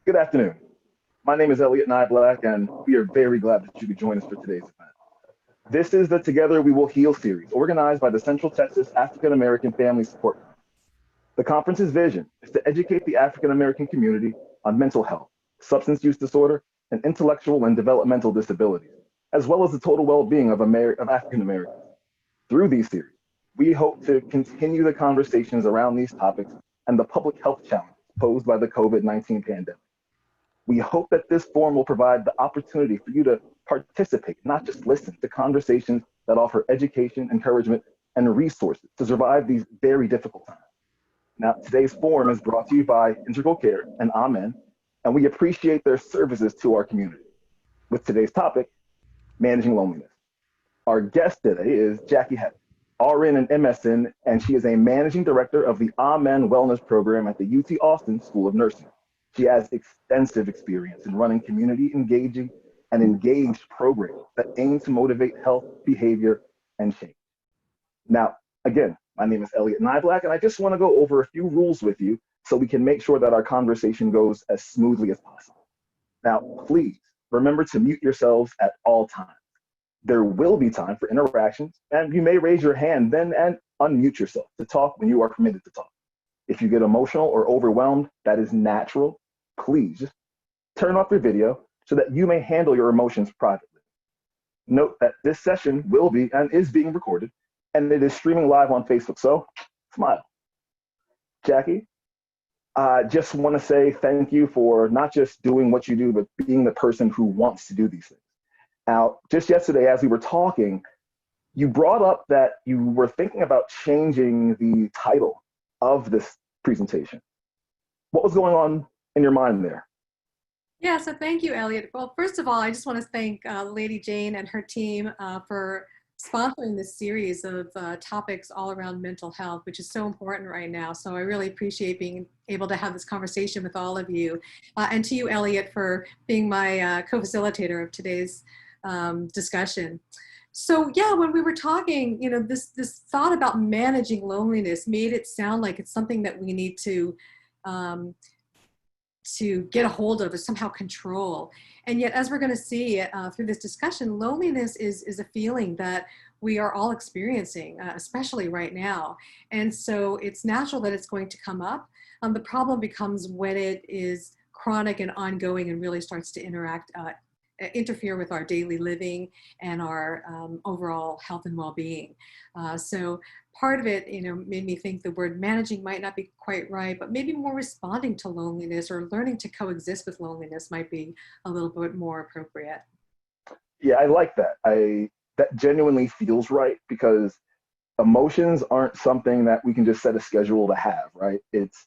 Good afternoon. My name is Elliot Nyblack, and we are very glad that you could join us for today's event. This is the Together We Will Heal series, organized by the Central Texas African American Family Support. The conference's vision is to educate the African American community on mental health, substance use disorder, and intellectual and developmental disabilities, as well as the total well-being of African Americans. Through these series, we hope to continue the conversations around these topics and the public health challenges posed by the COVID-19 pandemic. We hope that this forum will provide the opportunity for you to participate, not just listen to conversations that offer education, encouragement, and resources to survive these very difficult times. Now, today's forum is brought to you by Integral Care and Amen, and we appreciate their services to our community. With today's topic, managing loneliness. Our guest today is Jackie Heck, RN and MSN, and she is a managing director of the Amen Wellness Program at the UT Austin School of Nursing. She has extensive experience in running community engaging and engaged programs that aim to motivate health, behavior, and change. Now, again, my name is Elliot Nyblack, and I just want to go over a few rules with you so we can make sure that our conversation goes as smoothly as possible. Now, please remember to mute yourselves at all times. There will be time for interactions, and you may raise your hand then and unmute yourself to talk when you are permitted to talk. If you get emotional or overwhelmed, that is natural. Please just turn off your video so that you may handle your emotions privately. Note that this session will be and is being recorded, and it is streaming live on Facebook, so smile. Jackie, I just want to say thank you for not just doing what you do, but being the person who wants to do these things. Now, just yesterday, as we were talking, you brought up that you were thinking about changing the title of this presentation. What was going on in your mind there? Yeah, so thank you, Elliot. Well, first of all, I just want to thank Lady Jane and her team for sponsoring this series of topics all around mental health, which is so important right now. So I really appreciate being able to have this conversation with all of you. And to you, Elliot, for being my co-facilitator of today's discussion. So yeah, when we were talking, you know, this thought about managing loneliness made it sound like it's something that we need to get a hold of or somehow control. And yet, as we're going to see through this discussion, loneliness is a feeling that we are all experiencing, especially right now. And so it's natural that it's going to come up. The problem becomes when it is chronic and ongoing and really starts to interfere with our daily living and our overall health and well-being. So part of it, you know, made me think the word managing might not be quite right, but maybe more responding to loneliness or learning to coexist with loneliness might be a little bit more appropriate. Yeah, I like that. That genuinely feels right because emotions aren't something that we can just set a schedule to have, right? It's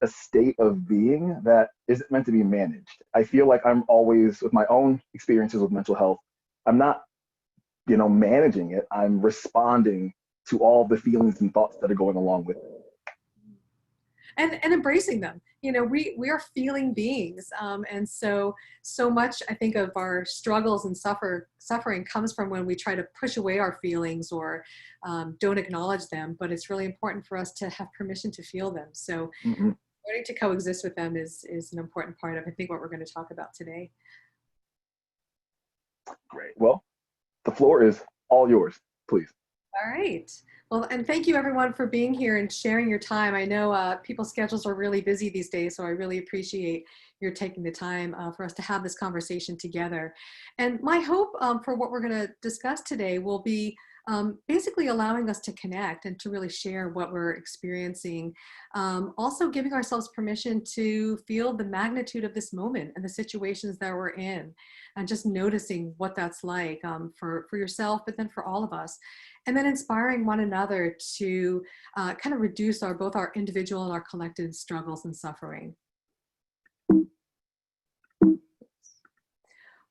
a state of being that isn't meant to be managed. I feel like I'm always, with my own experiences with mental health, I'm not, managing it. I'm responding to all the feelings and thoughts that are going along with it. And embracing them. You know, we are feeling beings. And so much, I think, of our struggles and suffering comes from when we try to push away our feelings or don't acknowledge them. But it's really important for us to have permission to feel them. So learning to coexist with them is an important part of, I think, what we're going to talk about today. Great. Well, the floor is all yours, please. All right. Well, and thank you everyone for being here and sharing your time. I know people's schedules are really busy these days, so I really appreciate your taking the time for us to have this conversation together. And my hope for what we're going to discuss today will be basically allowing us to connect and to really share what we're experiencing. Also giving ourselves permission to feel the magnitude of this moment and the situations that we're in, and just noticing what that's like for yourself, but then for all of us. And then inspiring one another to kind of reduce both our individual and our collective struggles and suffering.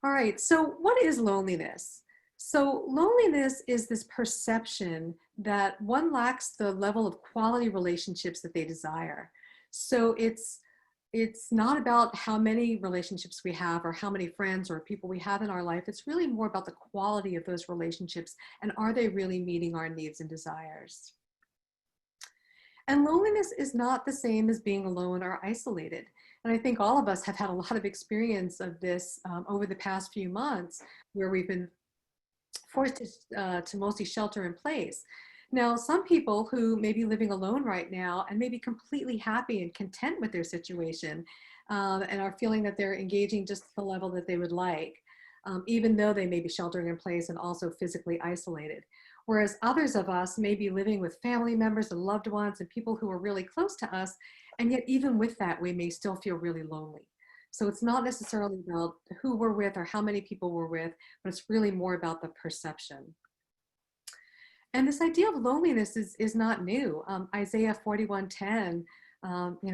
All right, so what is loneliness? So loneliness is this perception that one lacks the level of quality relationships that they desire. So it's not about how many relationships we have or how many friends or people we have in our life. It's really more about the quality of those relationships and are they really meeting our needs and desires? And loneliness is not the same as being alone or isolated. And I think all of us have had a lot of experience of this over the past few months, where we've been forced to mostly shelter in place. Now, some people who may be living alone right now and may be completely happy and content with their situation, and are feeling that they're engaging just at the level that they would like, even though they may be sheltering in place and also physically isolated. Whereas others of us may be living with family members and loved ones and people who are really close to us, and yet even with that, we may still feel really lonely. So it's not necessarily about who we're with or how many people we're with, but it's really more about the perception. And this idea of loneliness is not new. Isaiah 41:10,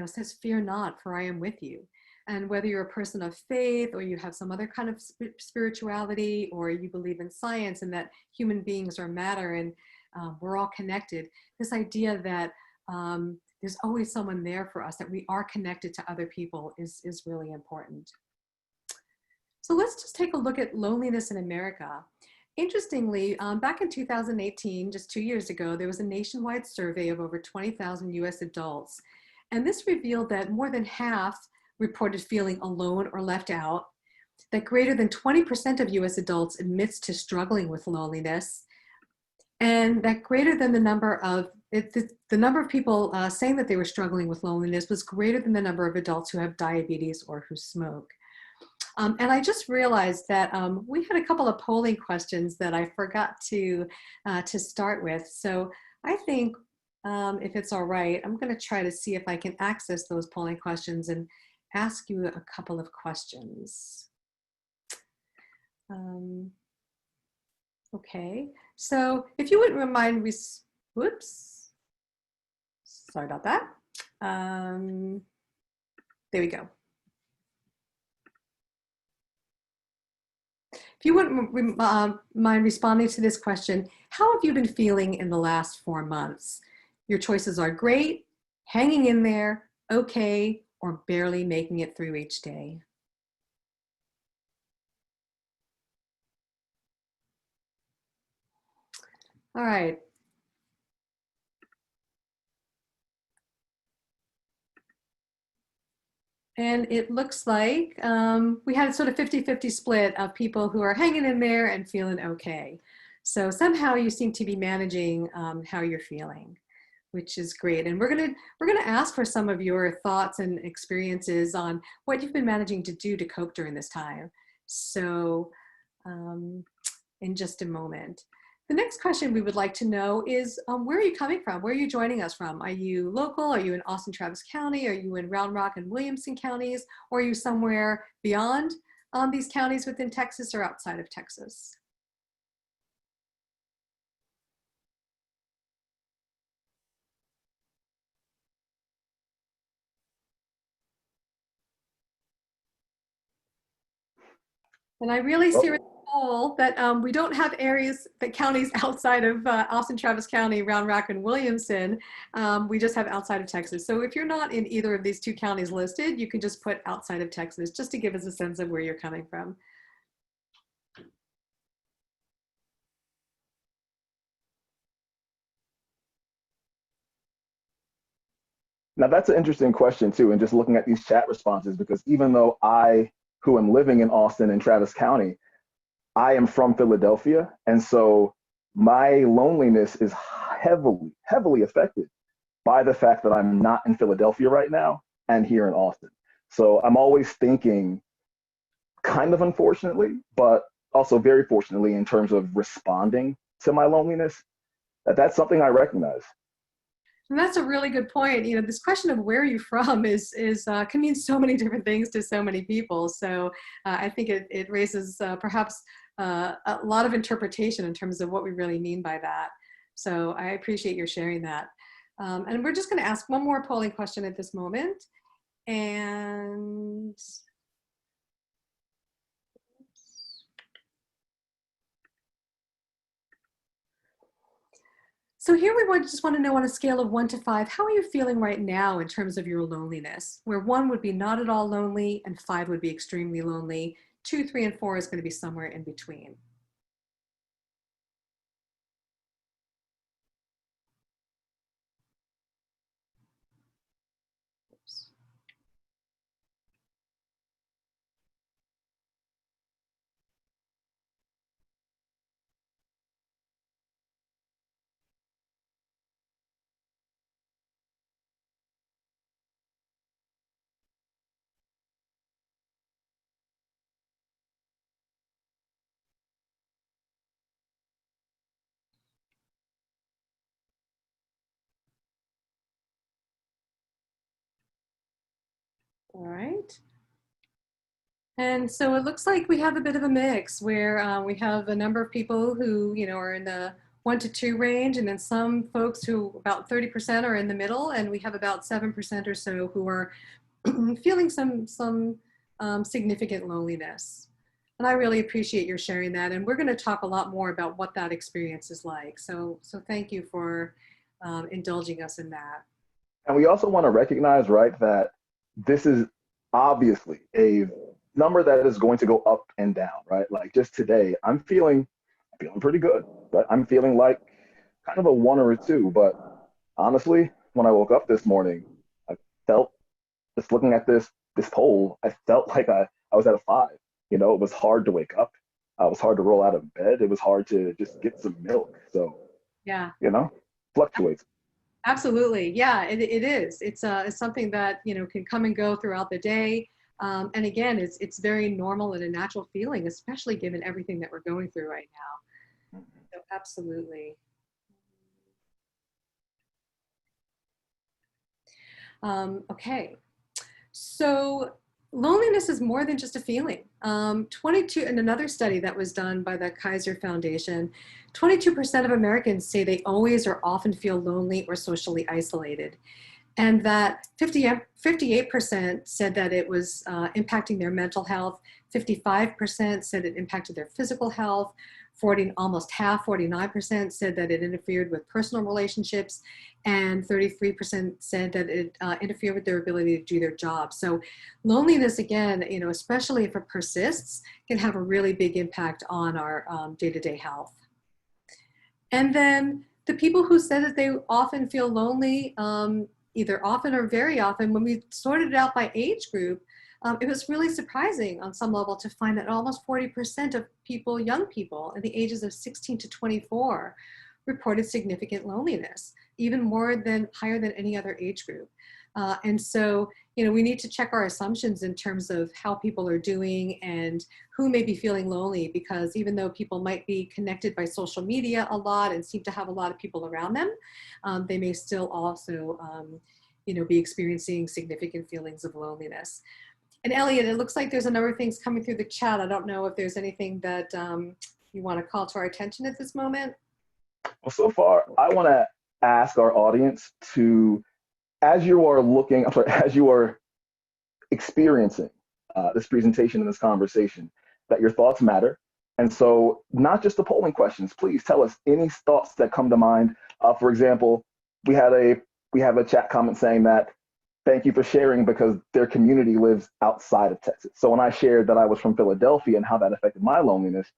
says, "Fear not, for I am with you." And whether you're a person of faith or you have some other kind of spirituality, or you believe in science and that human beings are matter and we're all connected, this idea that there's always someone there for us, that we are connected to other people is really important. So let's just take a look at loneliness in America. Interestingly, back in 2018, just 2 years ago, there was a nationwide survey of over 20,000 US adults. And this revealed that more than half reported feeling alone or left out, that greater than 20% of US adults admits to struggling with loneliness, and that greater than the number of the number of people saying that they were struggling with loneliness was greater than the number of adults who have diabetes or who smoke. And I just realized that we had a couple of polling questions that I forgot to start with. So I think if it's all right, I'm going to try to see if I can access those polling questions and ask you a couple of questions. Okay, so if you wouldn't mind, whoops, sorry about that. There we go. If you wouldn't mind responding to this question, how have you been feeling in the last 4 months? Your choices are great, hanging in there, okay, or barely making it through each day. All right. And it looks like we had a sort of 50-50 split of people who are hanging in there and feeling okay. So somehow you seem to be managing how you're feeling, which is great. And we're gonna ask for some of your thoughts and experiences on what you've been managing to do to cope during this time. So in just a moment. The next question we would like to know is, where are you coming from? Where are you joining us from? Are you local? Are you in Austin, Travis County? Are you in Round Rock and Williamson counties? Or are you somewhere beyond these counties within Texas or outside of Texas? And I really see with the poll that we don't have areas, that counties outside of Austin, Travis County, Round Rock, and Williamson. We just have outside of Texas. So if you're not in either of these two counties listed, you can just put outside of Texas, just to give us a sense of where you're coming from. Now that's an interesting question too, and just looking at these chat responses, because even though who am living in Austin and Travis County, I am from Philadelphia, and so my loneliness is heavily, heavily affected by the fact that I'm not in Philadelphia right now and here in Austin. So I'm always thinking, kind of unfortunately, but also very fortunately in terms of responding to my loneliness, that's something I recognize. And that's a really good point. You know, this question of where you're from can mean so many different things to so many people. So I think it raises perhaps a lot of interpretation in terms of what we really mean by that. So I appreciate your sharing that. And we're just going to ask one more polling question at this moment. And so here we just want to know, on a scale of 1 to 5, how are you feeling right now in terms of your loneliness? Where 1 would be not at all lonely and 5 would be extremely lonely. 2, 3, and 4 is going to be somewhere in between. right. And so it looks like we have a bit of a mix where we have a number of people who, are in the 1 to 2 range, and then some folks who about 30% are in the middle, and we have about 7% or so who are feeling some significant loneliness. And I really appreciate your sharing that. And we're going to talk a lot more about what that experience is like. So thank you for indulging us in that. And we also want to recognize, right, that this is obviously a number that is going to go up and down, right? Like just today, I'm feeling pretty good, but I'm feeling like kind of a 1 or a 2. But honestly, when I woke up this morning, I felt just looking at this poll, I felt like I was at a 5. It was hard to wake up. It was hard to roll out of bed. It was hard to just get some milk. So, Yeah. Fluctuates. Absolutely. Yeah, it is. It's something that, can come and go throughout the day. And again, it's very normal and a natural feeling, especially given everything that we're going through right now. So absolutely. Okay. So loneliness is more than just a feeling. 22, in another study that was done by the Kaiser Foundation, 22% of Americans say they always or often feel lonely or socially isolated. And that 58% said that it was impacting their mental health, 55% said it impacted their physical health, almost half, 49% said that it interfered with personal relationships, and 33% said that it interfered with their ability to do their job. So loneliness, again, especially if it persists, can have a really big impact on our day-to-day health. And then the people who said that they often feel lonely, either often or very often, when we sorted it out by age group, it was really surprising on some level to find that almost 40% of people, young people in the ages of 16 to 24, reported significant loneliness, even higher than any other age group. And so, we need to check our assumptions in terms of how people are doing and who may be feeling lonely, because even though people might be connected by social media a lot and seem to have a lot of people around them, they may still also, be experiencing significant feelings of loneliness. And Elliot, it looks like there's a number of things coming through the chat. I don't know if there's anything that you want to call to our attention at this moment. Well, so far, I want to ask our audience to, as you are experiencing this presentation and this conversation, that your thoughts matter. And so not just the polling questions, please tell us any thoughts that come to mind. For example, we have a chat comment saying that, thank you for sharing because their community lives outside of Texas. So when I shared that I was from Philadelphia and how that affected my loneliness,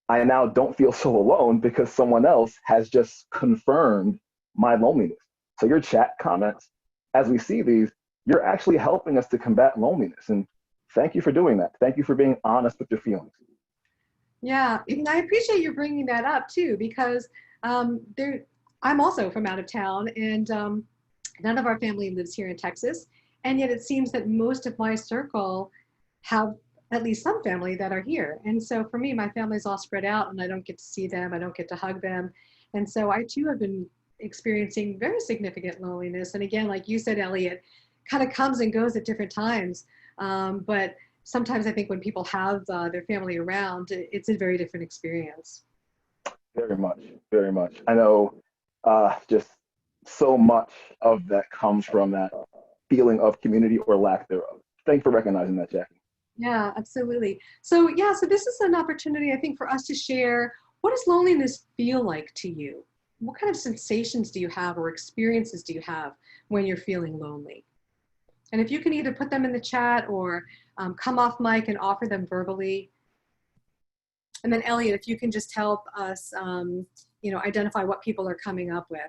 I now don't feel so alone because someone else has just confirmed my loneliness. So your chat comments, as we see these, you're actually helping us to combat loneliness. And thank you for doing that. Thank you for being honest with your feelings. Yeah, and I appreciate you bringing that up too, because I'm also from out of town, and none of our family lives here in Texas. And yet it seems that most of my circle have at least some family that are here. And so for me, my family's all spread out and I don't get to see them. I don't get to hug them. And so I too have been experiencing very significant loneliness. And again, like you said, Elliot, kind of comes and goes at different times. But sometimes I think when people have their family around, it's a very different experience. Very much, very much. I know just so much of that comes from that feeling of community or lack thereof. Thanks for recognizing that, Jackie. Yeah, absolutely. So this is an opportunity, I think, for us to share, what does loneliness feel like to you? What kind of sensations do you have or experiences do you have when you're feeling lonely? And if you can either put them in the chat or come off mic and offer them verbally. And then Elliot, if you can just help us, identify what people are coming up with.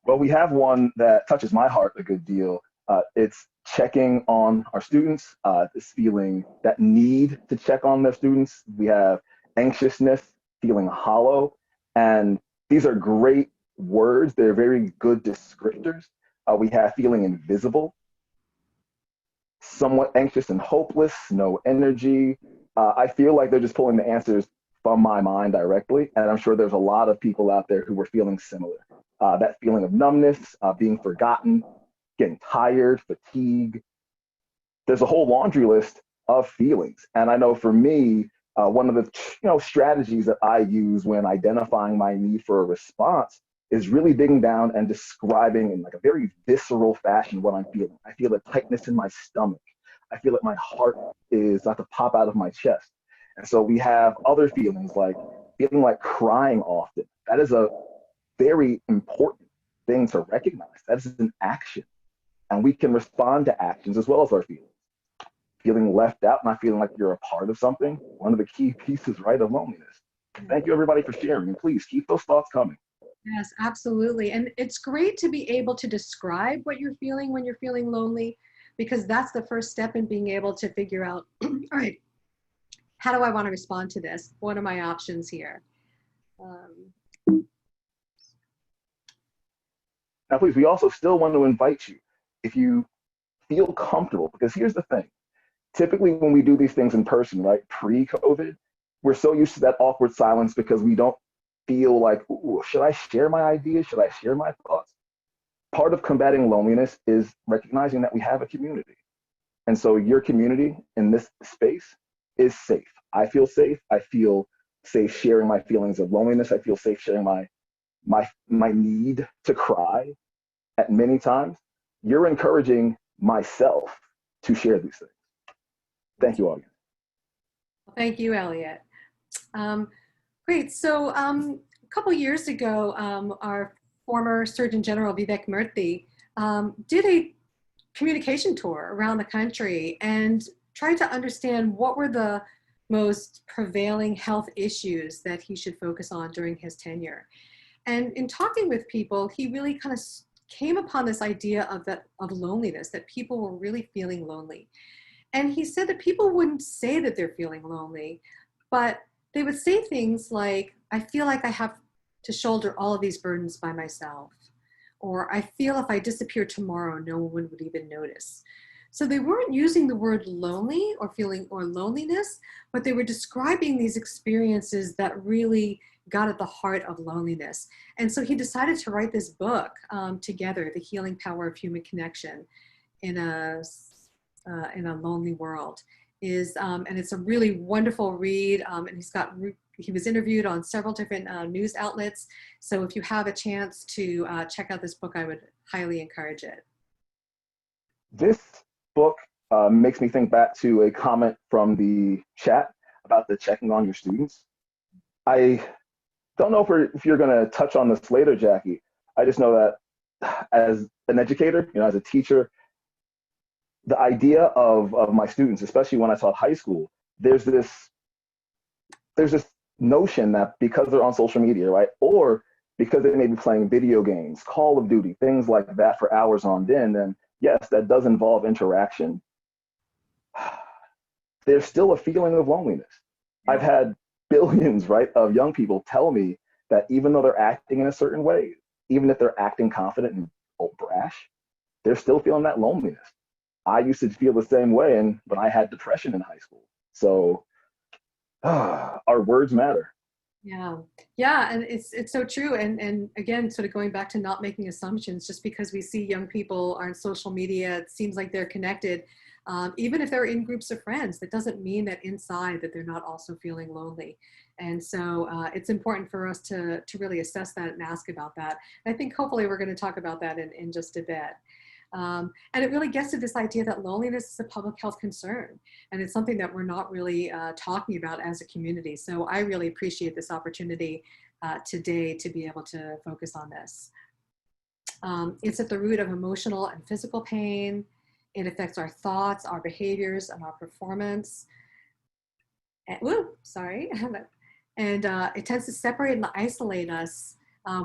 Well, we have one that touches my heart a good deal. It's checking on our students, this feeling, that need to check on their students. We have anxiousness, feeling hollow, and these are great words. They're very good descriptors. We have feeling invisible, somewhat anxious and hopeless, no energy. I feel like they're just pulling the answers from my mind directly, and I'm sure there's a lot of people out there who were feeling similar. That feeling of numbness, being forgotten, getting tired, fatigue. There's a whole laundry list of feelings. And I know for me, one of the strategies that I use when identifying my need for a response is really digging down and describing in like a very visceral fashion what I'm feeling. I feel a tightness in my stomach. I feel that my heart is about to pop out of my chest. And so we have other feelings like feeling like crying often. That is a very important thing to recognize. That is an action. And we can respond to actions as well as our feelings. Feeling left out, not feeling like you're a part of something, one of the key pieces, right, of loneliness. Thank you, everybody, for sharing. And please keep those thoughts coming. Yes, absolutely. And it's great to be able to describe what you're feeling when you're feeling lonely, because that's the first step in being able to figure out, all right, how do I want to respond to this? What are my options here? Now, please, we also still want to invite you, if you feel comfortable, because here's the thing. Typically, when we do these things in person, right, pre-COVID, we're so used to that awkward silence because we don't feel like, ooh, should I share my ideas? Should I share my thoughts? Part of combating loneliness is recognizing that we have a community. And so your community in this space is safe. I feel safe. I feel safe sharing my feelings of loneliness. I feel safe sharing my need to cry at many times. You're encouraging myself to share these things. Thank you, audience. Thank you, Elliot. Great. So a couple years ago, our former Surgeon General Vivek Murthy did a communication tour around the country and tried to understand what were the most prevailing health issues that he should focus on during his tenure. And in talking with people, he really kind of came upon this idea of loneliness, that people were really feeling lonely. And he said that people wouldn't say that they're feeling lonely, but they would say things like, I feel like I have to shoulder all of these burdens by myself. Or I feel if I disappear tomorrow, no one would even notice. So they weren't using the word lonely or feeling or loneliness, but they were describing these experiences that really got at the heart of loneliness. And so he decided to write this book together, The Healing Power of Human Connection in a lonely world. And it's a really wonderful read. And he was interviewed on several different news outlets. So if you have a chance to check out this book, I would highly encourage it. This book makes me think back to a comment from the chat about the checking on your students. I don't know if you're going to touch on this later, Jackie. I just know that as an educator, as a teacher, the idea of my students, especially when I taught high school, there's this notion that because they're on social media, right, or because they may be playing video games, Call of Duty, things like that for hours on end, then yes, that does involve interaction. There's still a feeling of loneliness. I've had billions, right, of young people tell me that even though they're acting in a certain way, even if they're acting confident and brash, they're still feeling that loneliness. I used to feel the same way, but I had depression in high school. So our words matter. Yeah, and it's so true. And again, sort of going back to not making assumptions. Just because we see young people are on social media, it seems like they're connected. Even if they're in groups of friends, that doesn't mean that inside that they're not also feeling lonely. And so it's important for us to really assess that and ask about that. And I think hopefully we're going to talk about that in just a bit. And it really gets to this idea that loneliness is a public health concern. And it's something that we're not really talking about as a community. So I really appreciate this opportunity today to be able to focus on this. It's at the root of emotional and physical pain. It affects our thoughts, our behaviors, and our performance. And, and it tends to separate and isolate us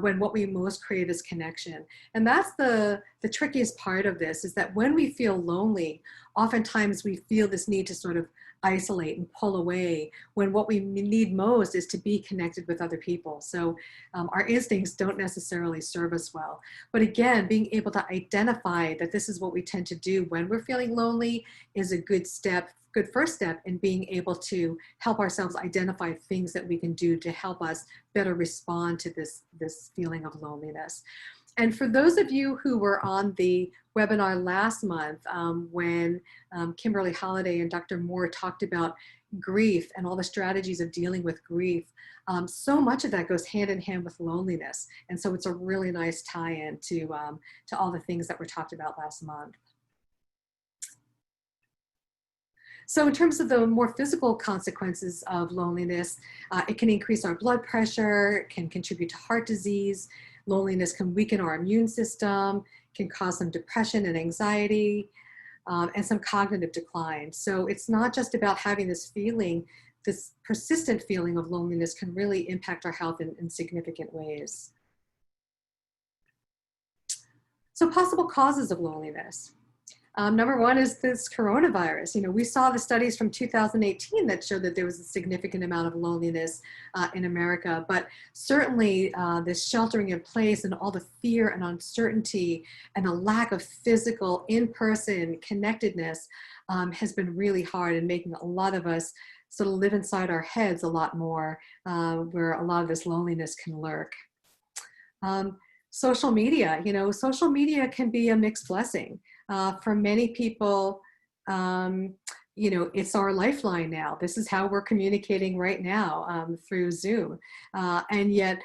when what we most crave is connection. And that's the trickiest part of this, is that when we feel lonely, oftentimes we feel this need to sort of isolate and pull away, when what we need most is to be connected with other people. So our instincts don't necessarily serve us well. But again, being able to identify that this is what we tend to do when we're feeling lonely is a good first step in being able to help ourselves identify things that we can do to help us better respond to this feeling of loneliness. And for those of you who were on the webinar last month, when Kimberly Holliday and Dr. Moore talked about grief and all the strategies of dealing with grief, so much of that goes hand in hand with loneliness. And so it's a really nice tie-in to all the things that were talked about last month. So in terms of the more physical consequences of loneliness, it can increase our blood pressure, can contribute to heart disease. Loneliness can weaken our immune system, can cause some depression and anxiety, and some cognitive decline. So it's not just about having this feeling, this persistent feeling of loneliness can really impact our health in significant ways. So possible causes of loneliness. Number one is this coronavirus. You know, we saw the studies from 2018 that showed that there was a significant amount of loneliness in America, but certainly this sheltering in place and all the fear and uncertainty and the lack of physical in-person connectedness has been really hard and making a lot of us sort of live inside our heads a lot more, where a lot of this loneliness can lurk. Social media, you know, social media can be a mixed blessing. For many people, you know, it's our lifeline now. This is how we're communicating right now through Zoom. And yet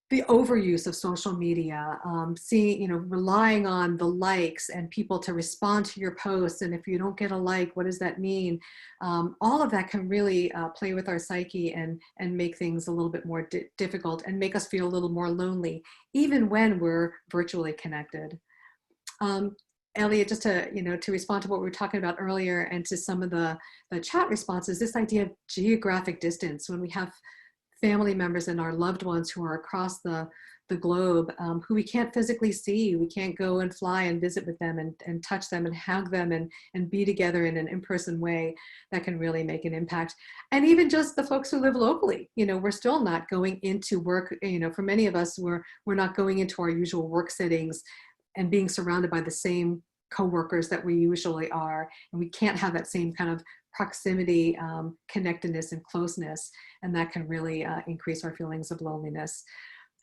the overuse of social media, seeing, you know, relying on the likes and people to respond to your posts. And if you don't get a like, what does that mean? All of that can really play with our psyche and make things a little bit more difficult and make us feel a little more lonely, even when we're virtually connected. Elliot, just to, you know, to respond to what we were talking about earlier and to some of the chat responses, this idea of geographic distance, when we have family members and our loved ones who are across the globe, who we can't physically see, we can't go and fly and visit with them and touch them and hug them and be together in an in-person way, that can really make an impact. And even just the folks who live locally, you know, we're still not going into work, you know, for many of us, we're not going into our usual work settings and being surrounded by the same coworkers that we usually are. And we can't have that same kind of proximity, connectedness and closeness. And that can really increase our feelings of loneliness.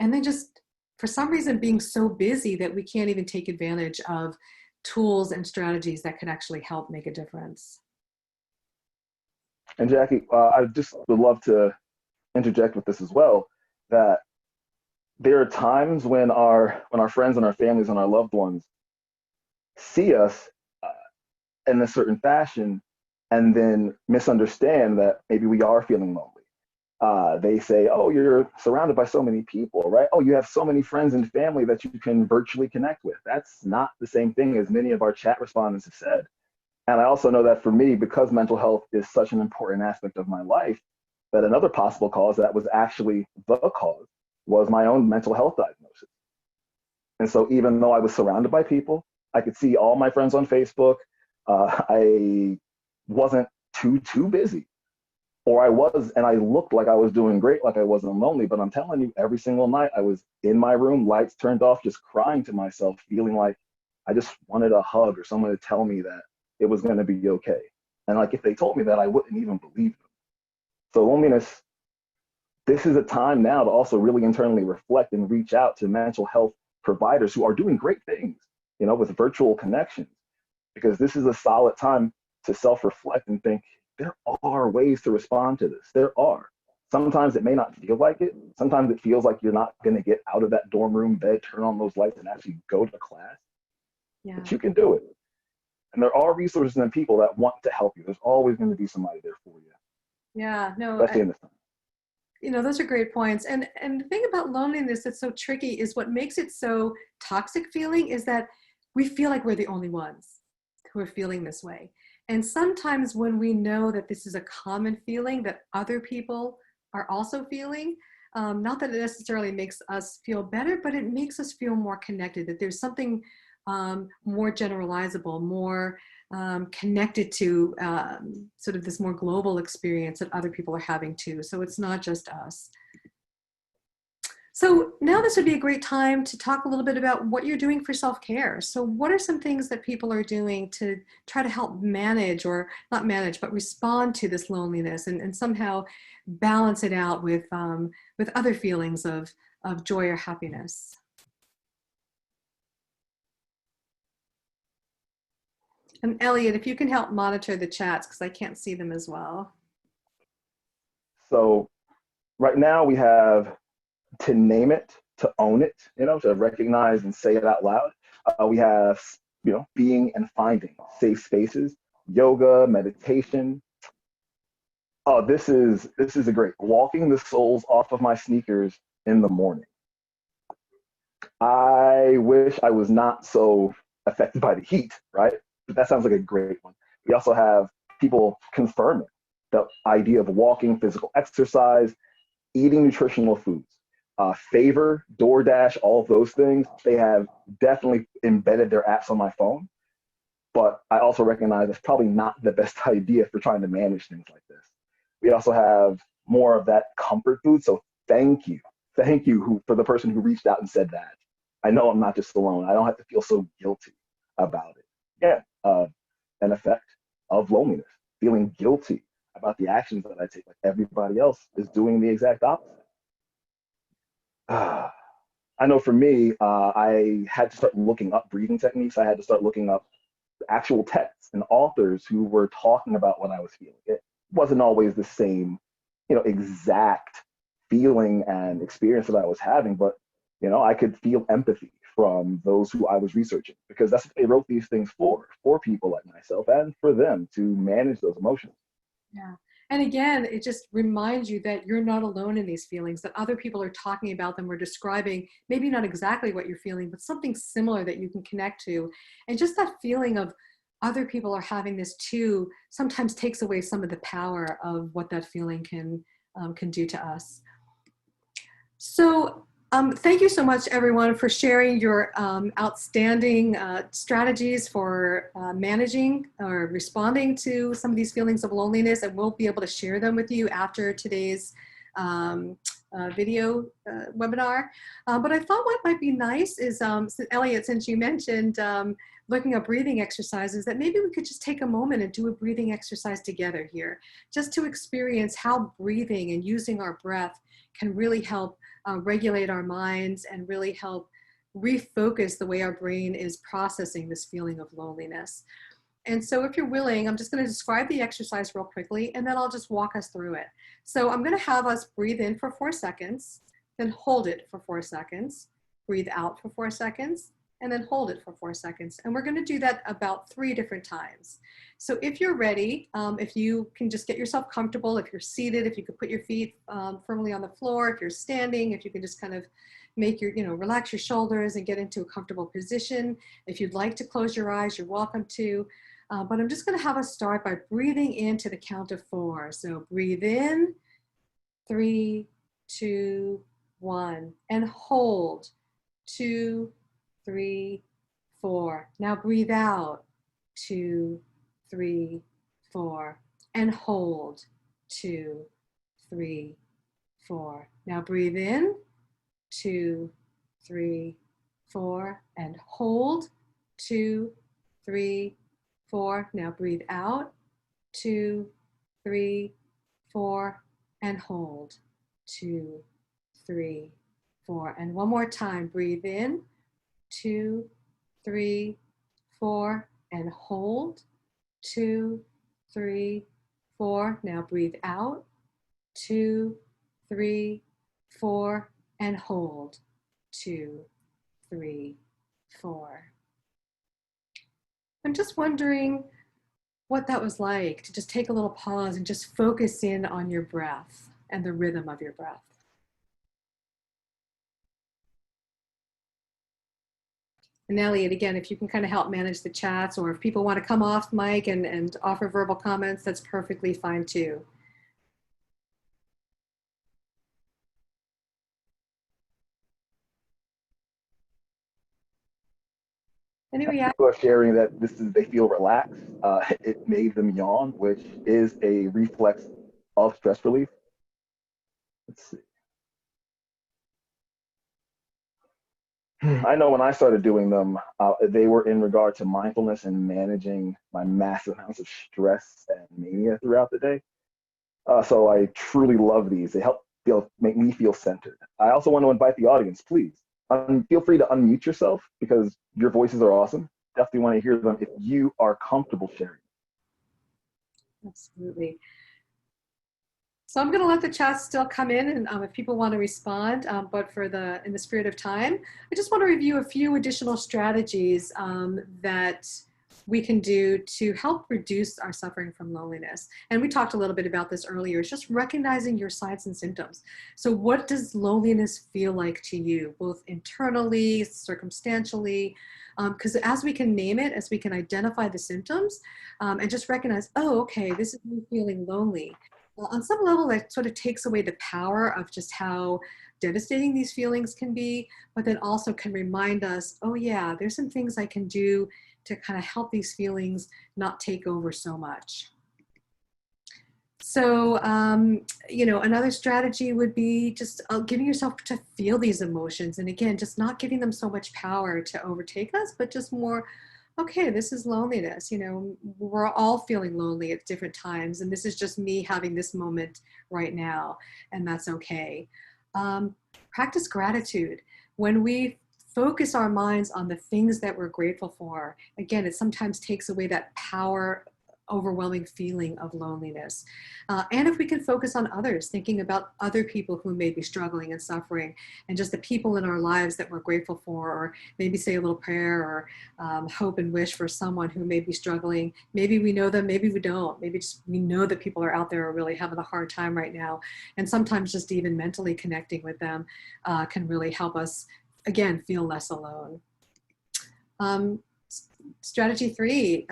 And then just for some reason being so busy that we can't even take advantage of tools and strategies that could actually help make a difference. And Jackie, I just would love to interject with this as well, that there are times when our friends and our families and our loved ones see us in a certain fashion and then misunderstand that maybe we are feeling lonely. They say, oh, you're surrounded by so many people, right? Oh, you have so many friends and family that you can virtually connect with. That's not the same thing as many of our chat respondents have said. And I also know that for me, because mental health is such an important aspect of my life, that another possible cause that was actually the cause was my own mental health diagnosis. And so even though I was surrounded by people, I could see all my friends on Facebook, I wasn't too busy. Or I was, and I looked like I was doing great, like I wasn't lonely, but I'm telling you, every single night I was in my room, lights turned off, just crying to myself, feeling like I just wanted a hug or someone to tell me that it was going to be okay. And like if they told me that, I wouldn't even believe them. So loneliness, this is a time now to also really internally reflect and reach out to mental health providers who are doing great things, you know, with virtual connections, because this is a solid time to self-reflect and think, there are ways to respond to this. There are. Sometimes it may not feel like it. Sometimes it feels like you're not going to get out of that dorm room bed, turn on those lights, and actually go to class. Yeah. But you can do it. And there are resources and people that want to help you. There's always going to be somebody there for you. Yeah, no. Especially in this time. You know, those are great points. And the thing about loneliness that's so tricky is what makes it so toxic feeling is that we feel like we're the only ones who are feeling this way. And sometimes when we know that this is a common feeling that other people are also feeling, not that it necessarily makes us feel better, but it makes us feel more connected, that there's something more generalizable, more connected to sort of this more global experience that other people are having too. So it's not just us. So now this would be a great time to talk a little bit about what you're doing for self-care. So what are some things that people are doing to try to help manage, or not manage, but respond to this loneliness and somehow balance it out with other feelings of joy or happiness? And Elliot, if you can help monitor the chats because I can't see them as well. So right now we have to name it, to own it, to recognize and say it out loud. We have, being and finding safe spaces, yoga, meditation. Oh, this is a great walking the soles off of my sneakers in the morning. I wish I was not so affected by the heat, right? But that sounds like a great one. We also have people confirming the idea of walking, physical exercise, eating nutritional foods. Favor, DoorDash, all of those things, they have definitely embedded their apps on my phone. But I also recognize it's probably not the best idea for trying to manage things like this. We also have more of that comfort food. So thank you. Thank you for the person who reached out and said that. I know I'm not just alone. I don't have to feel so guilty about it. Yeah, an effect of loneliness, feeling guilty about the actions that I take, like everybody else is doing the exact opposite. I know for me, I had to start looking up breathing techniques. I had to start looking up actual texts and authors who were talking about what I was feeling. It wasn't always the same, exact feeling and experience that I was having, but I could feel empathy from those who I was researching because that's what they wrote these things for people like myself and for them to manage those emotions. Yeah. And again, it just reminds you that you're not alone in these feelings, that other people are talking about them or describing, maybe not exactly what you're feeling, but something similar that you can connect to. And just that feeling of other people are having this too, sometimes takes away some of the power of what that feeling can do to us. So thank you so much, everyone, for sharing your outstanding strategies for managing or responding to some of these feelings of loneliness, and we'll be able to share them with you after today's video webinar. But I thought what might be nice is, Elliot, since you mentioned looking up breathing exercises, that maybe we could just take a moment and do a breathing exercise together here, just to experience how breathing and using our breath can really help regulate our minds and really help refocus the way our brain is processing this feeling of loneliness. And so if you're willing, I'm just going to describe the exercise real quickly, and then I'll just walk us through it. So I'm going to have us breathe in for 4 seconds, then hold it for 4 seconds, breathe out for 4 seconds, and then hold it for 4 seconds. And we're going to do that about 3 different times. So if you're ready, if you can just get yourself comfortable, if you're seated, if you could put your feet firmly on the floor, if you're standing, if you can just kind of make your, relax your shoulders and get into a comfortable position. If you'd like to close your eyes, you're welcome to. But I'm just going to have us start by breathing into the count of 4. So breathe in, 3, 2, 1, and hold, 2, 3, 4. Now breathe out, 2, 3, 4, and hold, 2, 3, 4. Now breathe in, 2, 3, 4, and hold, 2, 3, 4. Now breathe out, 2, 3, 4, and hold, 2, 3, 4. And one more time, breathe in, 2, 3, 4, and hold, 2, 3, 4. Now breathe out, 2, 3, 4, and hold, 2, 3, 4. I'm just wondering what that was like to just take a little pause and just focus in on your breath and the rhythm of your breath. And Elliot, again, if you can kind of help manage the chats, or if people want to come off mic and offer verbal comments, that's perfectly fine too. Any reaction? People are sharing that they feel relaxed. It made them yawn, which is a reflex of stress relief. Let's see. I know when I started doing them, they were in regard to mindfulness and managing my massive amounts of stress and mania throughout the day. So I truly love these. They help make me feel centered. I also want to invite the audience, please, feel free to unmute yourself because your voices are awesome. definitely want to hear them if you are comfortable sharing. Absolutely. So I'm going to let the chat still come in, and if people want to respond, but in the spirit of time, I just want to review a few additional strategies that we can do to help reduce our suffering from loneliness. And we talked a little bit about this earlier. It's just recognizing your signs and symptoms. So what does loneliness feel like to you, both internally, circumstantially? Because as we can name it, as we can identify the symptoms, and just recognize, oh, okay, this is me feeling lonely. Well, on some level, that sort of takes away the power of just how devastating these feelings can be, but then also can remind us, oh yeah, there's some things I can do to kind of help these feelings not take over so much. So, another strategy would be just giving yourself to feel these emotions. And again, just not giving them so much power to overtake us, but just more, okay, this is loneliness. We're all feeling lonely at different times. And this is just me having this moment right now. And that's okay. Practice gratitude. When we focus our minds on the things that we're grateful for, again, it sometimes takes away that power overwhelming feeling of loneliness. And if we can focus on others, thinking about other people who may be struggling and suffering, and just the people in our lives that we're grateful for, or maybe say a little prayer or hope and wish for someone who may be struggling. Maybe we know them, maybe we don't. Maybe just we know that people are out there are really having a hard time right now. And sometimes just even mentally connecting with them can really help us, again, feel less alone. Strategy 3,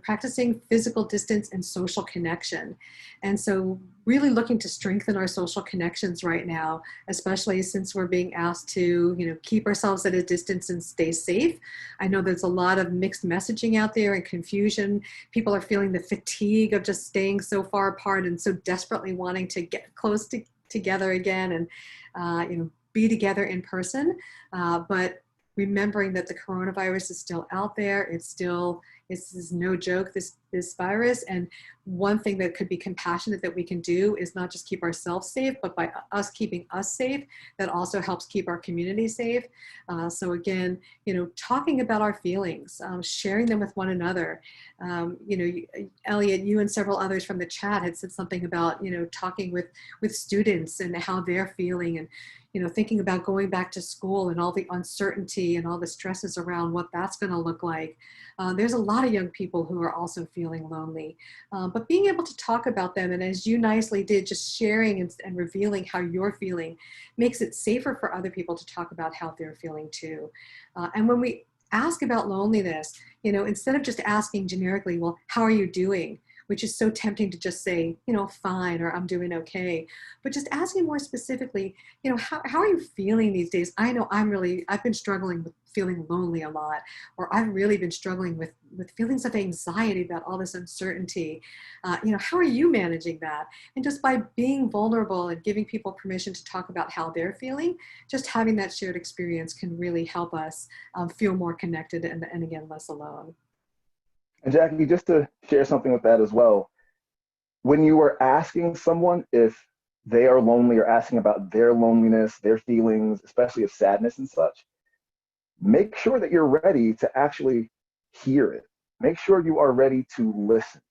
practicing physical distance and social connection. And so really looking to strengthen our social connections right now, especially since we're being asked to, keep ourselves at a distance and stay safe. I know there's a lot of mixed messaging out there and confusion. People are feeling the fatigue of just staying so far apart and so desperately wanting to get close together again and, be together in person. But remembering that the coronavirus is still out there. This is no joke, this virus. And one thing that could be compassionate that we can do is not just keep ourselves safe, but by us keeping us safe, that also helps keep our community safe. So again, talking about our feelings, sharing them with one another. Elliot, you and several others from the chat had said something about, talking with students and how they're feeling, and thinking about going back to school and all the uncertainty and all the stresses around what that's going to look like. There's a lot of young people who are also feeling lonely, but being able to talk about them, and as you nicely did, just sharing and revealing how you're feeling makes it safer for other people to talk about how they're feeling too. And when we ask about loneliness, instead of just asking generically, well, how are you doing? Which is so tempting to just say, fine, or I'm doing okay. But just asking more specifically, how are you feeling these days? I know I've been struggling with feeling lonely a lot, or I've really been struggling with feelings of anxiety about all this uncertainty. How are you managing that? And just by being vulnerable and giving people permission to talk about how they're feeling, just having that shared experience can really help us feel more connected and again, less alone. And Jackie, just to share something with that as well, when you are asking someone if they are lonely or asking about their loneliness, their feelings, especially of sadness and such, make sure that you're ready to actually hear it. Make sure you are ready to listen.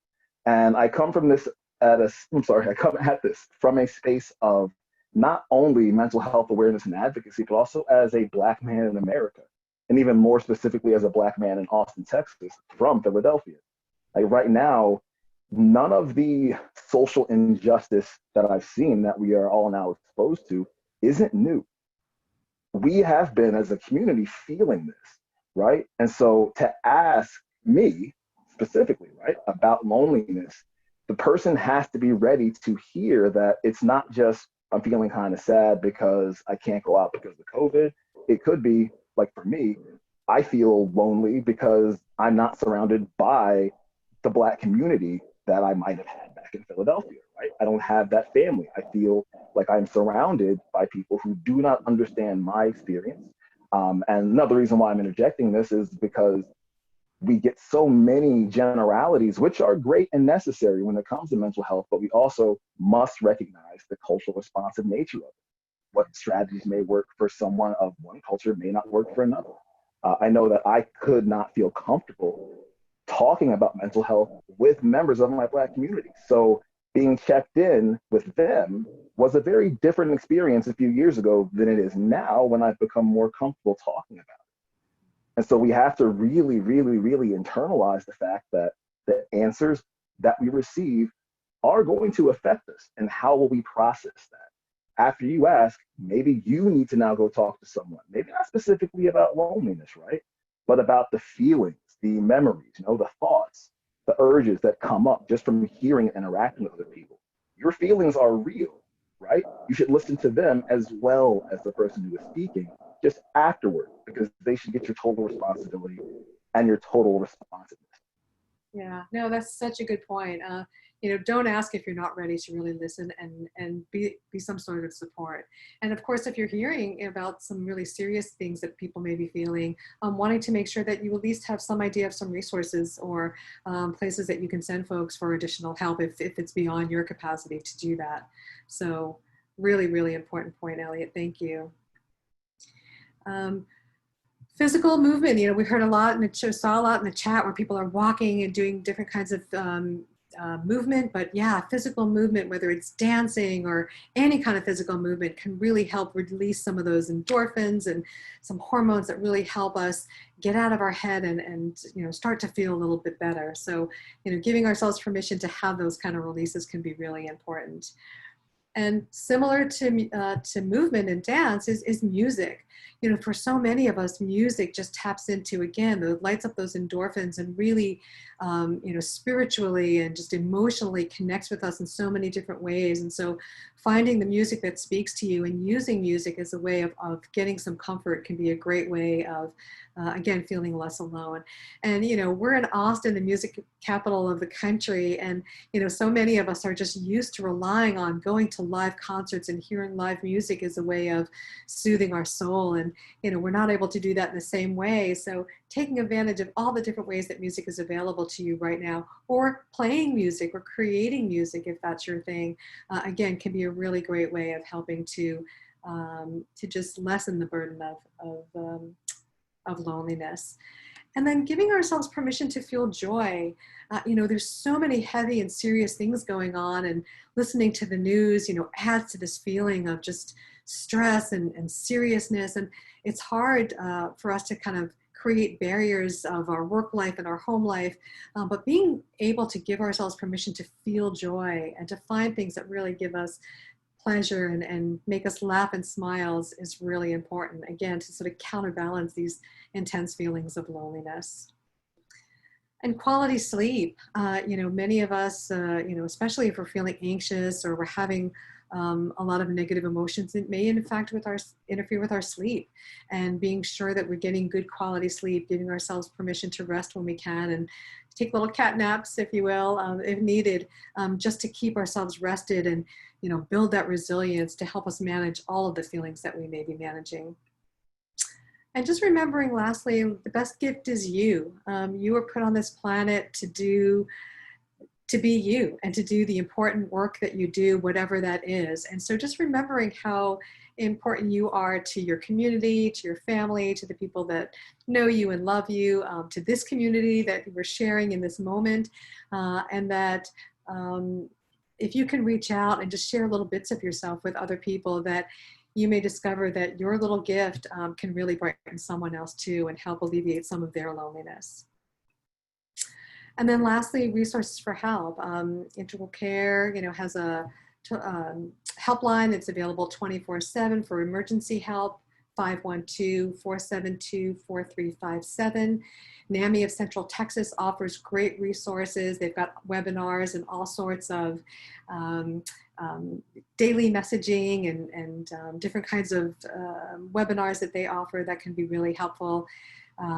And I come from this I come at this from a space of not only mental health awareness and advocacy, but also as a Black man in America, and even more specifically as a Black man in Austin, Texas, from Philadelphia. Like right now, none of the social injustice that I've seen that we are all now exposed to isn't new. We have been as a community feeling this, right? And so to ask me specifically, right, about loneliness, the person has to be ready to hear that it's not just I'm feeling kind of sad because I can't go out because of COVID. It could be like for me, I feel lonely because I'm not surrounded by the Black community that I might have had back in Philadelphia, right? I don't have that family. I feel like I'm surrounded by people who do not understand my experience. And another reason why I'm interjecting this is because we get so many generalities, which are great and necessary when it comes to mental health, but we also must recognize the cultural responsive nature of it. What strategies may work for someone of one culture may not work for another. I know that I could not feel comfortable talking about mental health with members of my Black community. So being checked in with them was a very different experience a few years ago than it is now when I've become more comfortable talking about it. And so we have to really, really, really internalize the fact that the answers that we receive are going to affect us. And how will we process that? After you ask, maybe you need to now go talk to someone, maybe not specifically about loneliness, right? But about the feelings, the memories, the thoughts, the urges that come up just from hearing and interacting with other people. Your feelings are real, right? You should listen to them as well as the person who is speaking just afterward, because they should get your total responsibility and your total responsiveness. Yeah, no, that's such a good point. Don't ask if you're not ready to really listen and be some sort of support. And of course, if you're hearing about some really serious things that people may be feeling, wanting to make sure that you at least have some idea of some resources or places that you can send folks for additional help if it's beyond your capacity to do that. So really, really important point, Elliot. Thank you. Physical movement, we heard a lot and saw a lot in the chat where people are walking and doing different kinds of movement, but yeah, physical movement, whether it's dancing or any kind of physical movement, can really help release some of those endorphins and some hormones that really help us get out of our head and start to feel a little bit better. So, giving ourselves permission to have those kind of releases can be really important. And similar to movement and dance is music. For so many of us, music just taps into, again, lights up those endorphins and really, spiritually and just emotionally connects with us in so many different ways. And so finding the music that speaks to you and using music as a way of getting some comfort can be a great way of, again, feeling less alone. And, we're in Austin, the music capital of the country. And, so many of us are just used to relying on going to live concerts and hearing live music as a way of soothing our soul. And, we're not able to do that in the same way. So taking advantage of all the different ways that music is available to you right now, or playing music or creating music, if that's your thing, again, can be a really great way of helping to just lessen the burden of loneliness. And then giving ourselves permission to feel joy. There's so many heavy and serious things going on, and listening to the news, adds to this feeling of just stress and seriousness. And it's hard for us to kind of create barriers of our work life and our home life, but being able to give ourselves permission to feel joy and to find things that really give us pleasure and make us laugh and smiles is really important, again, to sort of counterbalance these intense feelings of loneliness. And quality sleep. Many of us, especially if we're feeling anxious or we're having a lot of negative emotions, it may in fact interfere with our sleep. And being sure that we're getting good quality sleep, giving ourselves permission to rest when we can, and take little cat naps, if you will, if needed, just to keep ourselves rested and build that resilience to help us manage all of the feelings that we may be managing. And just remembering, lastly, the best gift is you. You were put on this planet to be you and to do the important work that you do, whatever that is. And so just remembering how important you are to your community, to your family, to the people that know you and love you, to this community that we're sharing in this moment, and that if you can reach out and just share little bits of yourself with other people, that you may discover that your little gift can really brighten someone else too and help alleviate some of their loneliness. And then lastly, resources for help. Integral Care, has a helpline that's available 24/7 for emergency help, 512-472-4357. NAMI of Central Texas offers great resources. They've got webinars and all sorts of daily messaging and different kinds of webinars that they offer that can be really helpful.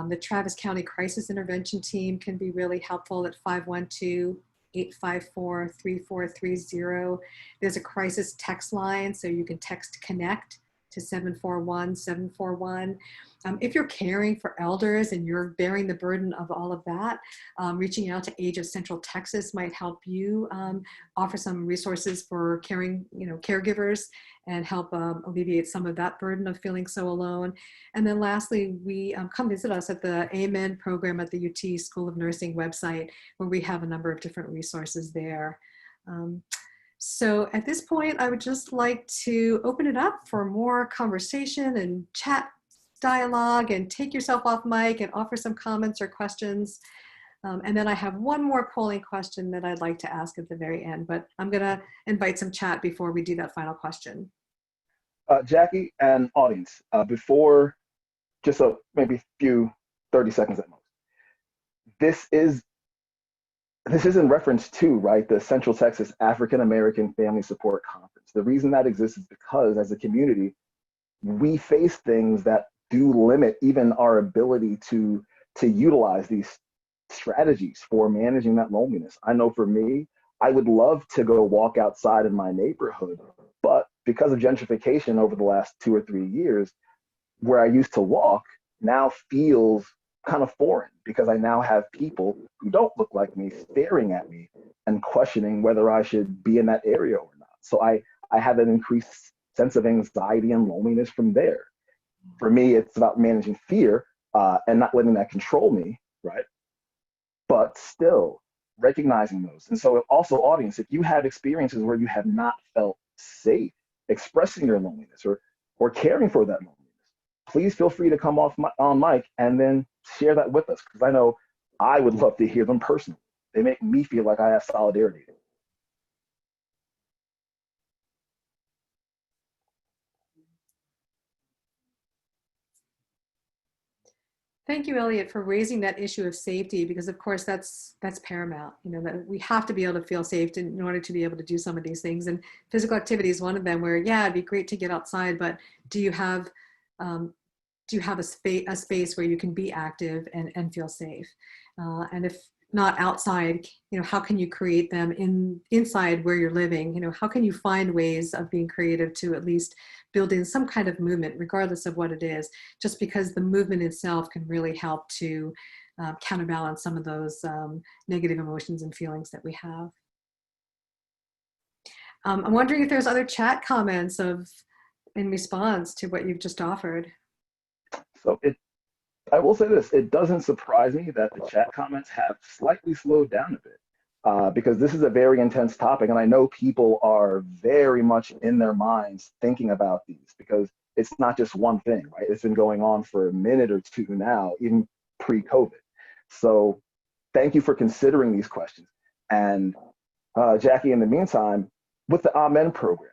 The Travis County Crisis Intervention Team can be really helpful at 512-854-3430. There's a crisis text line, so you can text CONNECT to 741-741. If you're caring for elders and you're bearing the burden of all of that, reaching out to Age of Central Texas might help you offer some resources for caring, caregivers, and help alleviate some of that burden of feeling so alone. And then lastly, we come visit us at the Amen program at the UT School of Nursing website, where we have a number of different resources there. So at this point, I would just like to open it up for more conversation and chat dialogue, and take yourself off mic and offer some comments or questions. And then I have one more polling question that I'd like to ask at the very end, but I'm gonna invite some chat before we do that final question. Jackie and audience, before just maybe a few 30 seconds at most. This is in reference to, right, the Central Texas African American Family Support Conference. The reason that exists is because as a community, we face things that do limit even our ability to utilize these strategies for managing that loneliness. I know for me, I would love to go walk outside in my neighborhood, but because of gentrification over the last 2 or 3 years, where I used to walk now feels kind of foreign, because I now have people who don't look like me staring at me and questioning whether I should be in that area or not. So I have an increased sense of anxiety and loneliness from there. For me, it's about managing fear and not letting that control me, right? But still recognizing those. And so also, audience, if you have experiences where you have not felt safe expressing your loneliness or caring for that loneliness, please feel free to come on mic and then share that with us, because I know I would love to hear them personally. They make me feel like I have solidarity. Thank you, Elliot, for raising that issue of safety, because of course that's paramount. That we have to be able to feel safe in order to be able to do some of these things. And physical activity is one of them, where yeah, it'd be great to get outside, but do you have a space where you can be active and feel safe? And if not outside, how can you create them inside where you're living? How can you find ways of being creative to at least build in some kind of movement, regardless of what it is, just because the movement itself can really help to counterbalance some of those negative emotions and feelings that we have. I'm wondering if there's other chat comments in response to what you've just offered. So I will say this, it doesn't surprise me that the chat comments have slightly slowed down a bit, because this is a very intense topic, and I know people are very much in their minds thinking about these, because it's not just one thing, right? It's been going on for a minute or two now, even pre-COVID. So thank you for considering these questions. And Jackie, in the meantime, with the Amen program,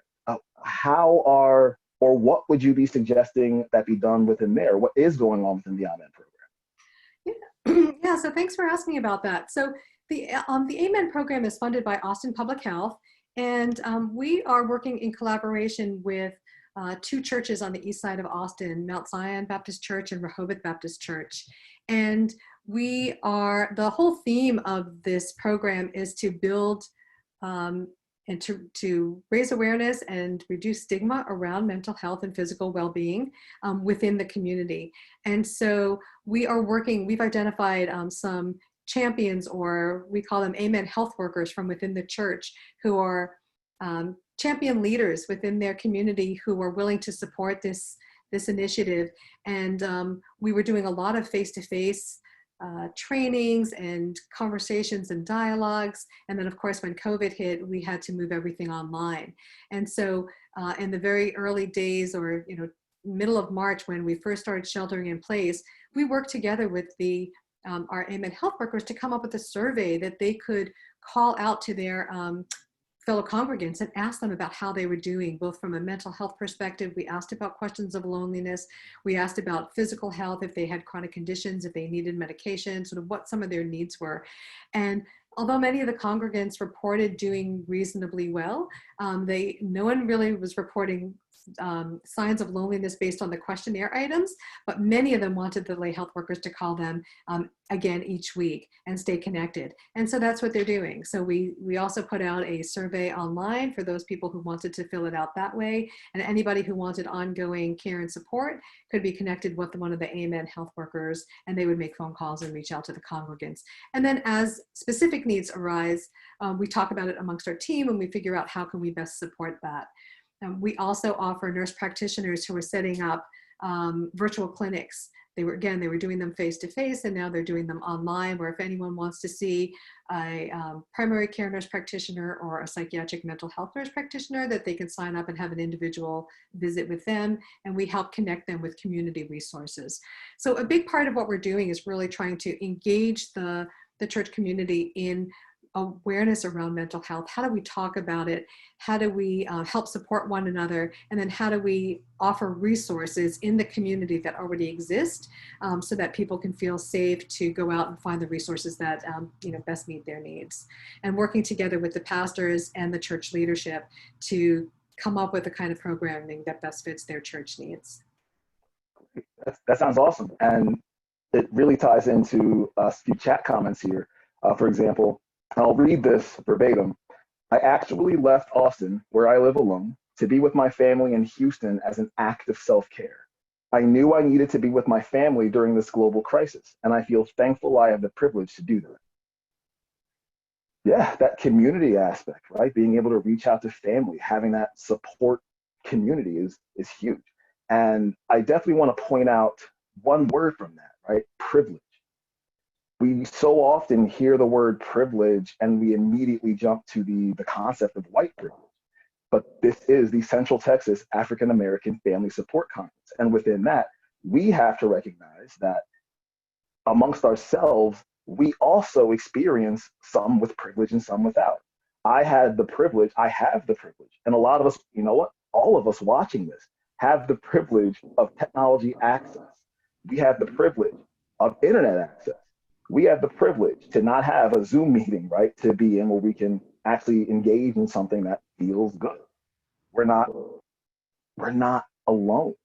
what would you be suggesting that be done within there? What is going on within the Amen program? Yeah, so thanks for asking about that. So the Amen program is funded by Austin Public Health, and we are working in collaboration with 2 churches on the east side of Austin, Mount Zion Baptist Church and Rehoboth Baptist Church. And the whole theme of this program is to build and to raise awareness and reduce stigma around mental health and physical well-being within the community. And so we've identified some champions, or we call them Amen health workers from within the church, who are champion leaders within their community who are willing to support this initiative. And we were doing a lot of face-to-face trainings and conversations and dialogues. And then of course, when COVID hit, we had to move everything online. And so in the very early days, or middle of March, when we first started sheltering in place, we worked together with our Amen health workers to come up with a survey that they could call out to their fellow congregants and ask them about how they were doing, both from a mental health perspective. We asked about questions of loneliness. We asked about physical health, if they had chronic conditions, if they needed medication, sort of what some of their needs were. And although many of the congregants reported doing reasonably well, no one really was reporting signs of loneliness based on the questionnaire items, but many of them wanted the lay health workers to call them again each week and stay connected. And so that's what they're doing. So we also put out a survey online for those people who wanted to fill it out that way. And anybody who wanted ongoing care and support could be connected with one of the AMN health workers, and they would make phone calls and reach out to the congregants. And then as specific needs arise, we talk about it amongst our team and we figure out how can we best support that. We also offer nurse practitioners who are setting up virtual clinics. They were doing them face-to-face, and now they're doing them online, where if anyone wants to see a primary care nurse practitioner or a psychiatric mental health nurse practitioner, that they can sign up and have an individual visit with them, and we help connect them with community resources. So a big part of what we're doing is really trying to engage the church community in awareness around mental health. How do we talk about it? How do we help support one another? And then how do we offer resources in the community that already exist so that people can feel safe to go out and find the resources that best meet their needs? And working together with the pastors and the church leadership to come up with the kind of programming that best fits their church needs. That sounds awesome. And it really ties into a few chat comments here. For example, I'll read this verbatim. I actually left Austin, where I live alone, to be with my family in Houston as an act of self-care. I knew I needed to be with my family during this global crisis, and I feel thankful I have the privilege to do that. Yeah, that community aspect, right? Being able to reach out to family, having that support community is huge. And I definitely want to point out one word from that, right? Privilege. We so often hear the word privilege and we immediately jump to the concept of white privilege. But this is the Central Texas African American Family Support Conference. And within that, we have to recognize that amongst ourselves, we also experience some with privilege and some without. I have the privilege, and a lot of us, you know what, all of us watching this have the privilege of technology access. We have the privilege of internet access. We have the privilege to not have a Zoom meeting, right, to be in where we can actually engage in something that feels good. We're not alone.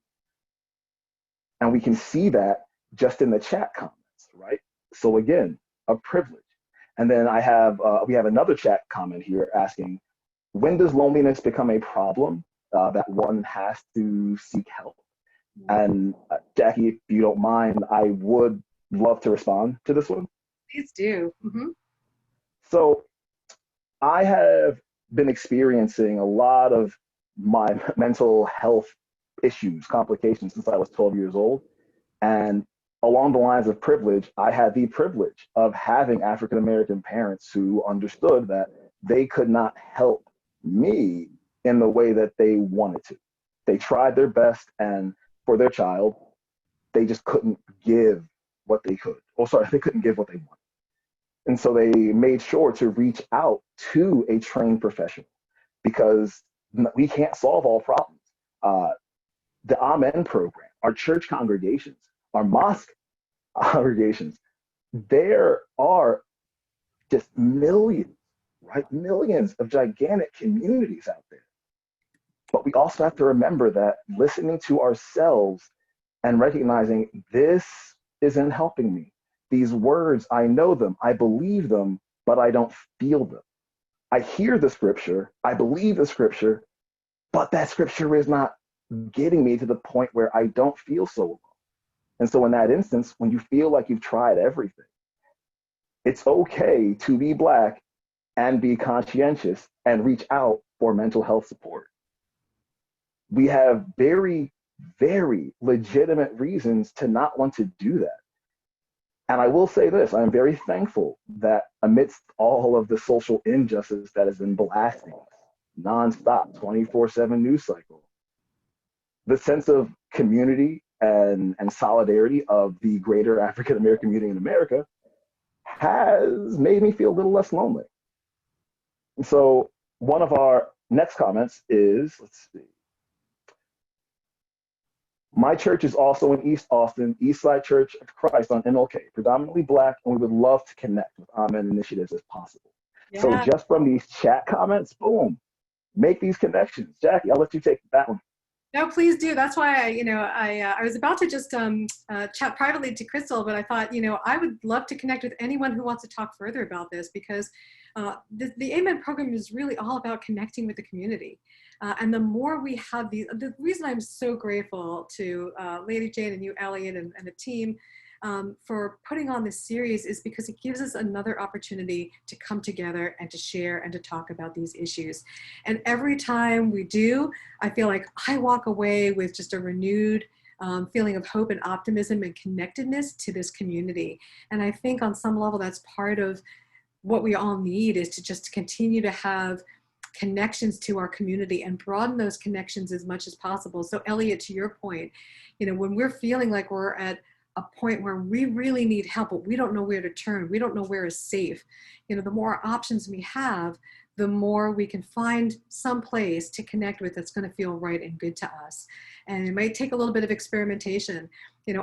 And we can see that just in the chat comments, right? So again, a privilege. And then we have another chat comment here asking, when does loneliness become a problem that one has to seek help? And Jackie, if you don't mind, I would love to respond to this one. Please do. Mm-hmm. So I have been experiencing a lot of my mental health issues, complications since I was 12 years old. And along the lines of privilege, I had the privilege of having African American parents who understood that they could not help me in the way that they wanted to. They tried their best, and for their child, they just couldn't give what they could. They couldn't give what they wanted. And so they made sure to reach out to a trained professional because we can't solve all problems. The Amen program, our church congregations, our mosque congregations, there are just millions, right? Millions of gigantic communities out there. But we also have to remember that listening to ourselves and recognizing this isn't helping me. These words, I know them, I believe them, but I don't feel them. I hear the scripture, I believe the scripture, but that scripture is not getting me to the point where I don't feel so alone. And so in that instance, when you feel like you've tried everything, it's okay to be Black and be conscientious and reach out for mental health support. We have very, very legitimate reasons to not want to do that. And I will say this, I'm very thankful that amidst all of the social injustice that has been blasting us, nonstop, 24/7 news cycle, the sense of community and solidarity of the greater African American community in America has made me feel a little less lonely. And so one of our next comments is, let's see. My church is also in East Austin, Eastside Church of Christ on MLK, predominantly Black, and we would love to connect with Amen initiatives as possible. Yeah. So just from these chat comments, boom, make these connections. Jackie, I'll let you take that one. No, please do. That's why I was about to just chat privately to Crystal, but I thought, I would love to connect with anyone who wants to talk further about this because the AMED program is really all about connecting with the community. And the more we have the reason I'm so grateful to Lady Jane and you, Elliot, and the team for putting on this series is because it gives us another opportunity to come together and to share and to talk about these issues. And every time we do, I feel like I walk away with just a renewed feeling of hope and optimism and connectedness to this community. And I think on some level, that's part of what we all need is to just continue to have connections to our community and broaden those connections as much as possible. So Elliot, to your point, when we're feeling like we're at a point where we really need help, but we don't know where to turn, we don't know where is safe, the more options we have, the more we can find some place to connect with that's going to feel right and good to us. And it might take a little bit of experimentation.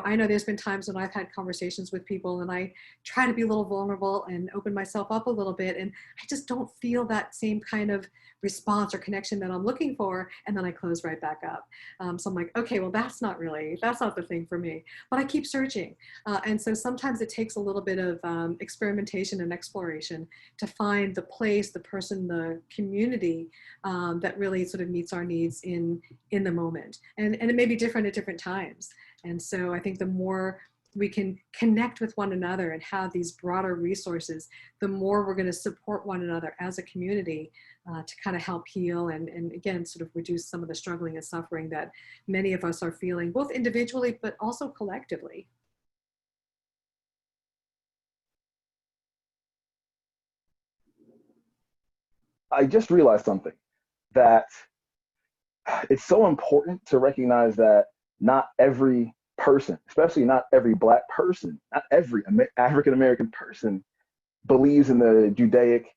I know there's been times when I've had conversations with people and I try to be a little vulnerable and open myself up a little bit, and I just don't feel that same kind of response or connection that I'm looking for, and then I close right back up. So I'm like, okay, well, that's not the thing for me, but I keep searching. And so sometimes it takes a little bit of experimentation and exploration to find the place, the person, the community that really sort of meets our needs in the moment. And it may be different at different times. And so I think the more we can connect with one another and have these broader resources, the more we're going to support one another as a community to kind of help heal and again, sort of reduce some of the struggling and suffering that many of us are feeling, both individually, but also collectively. I just realized something, that it's so important to recognize that not every person, especially not every Black person, not every African American person believes in the Judaic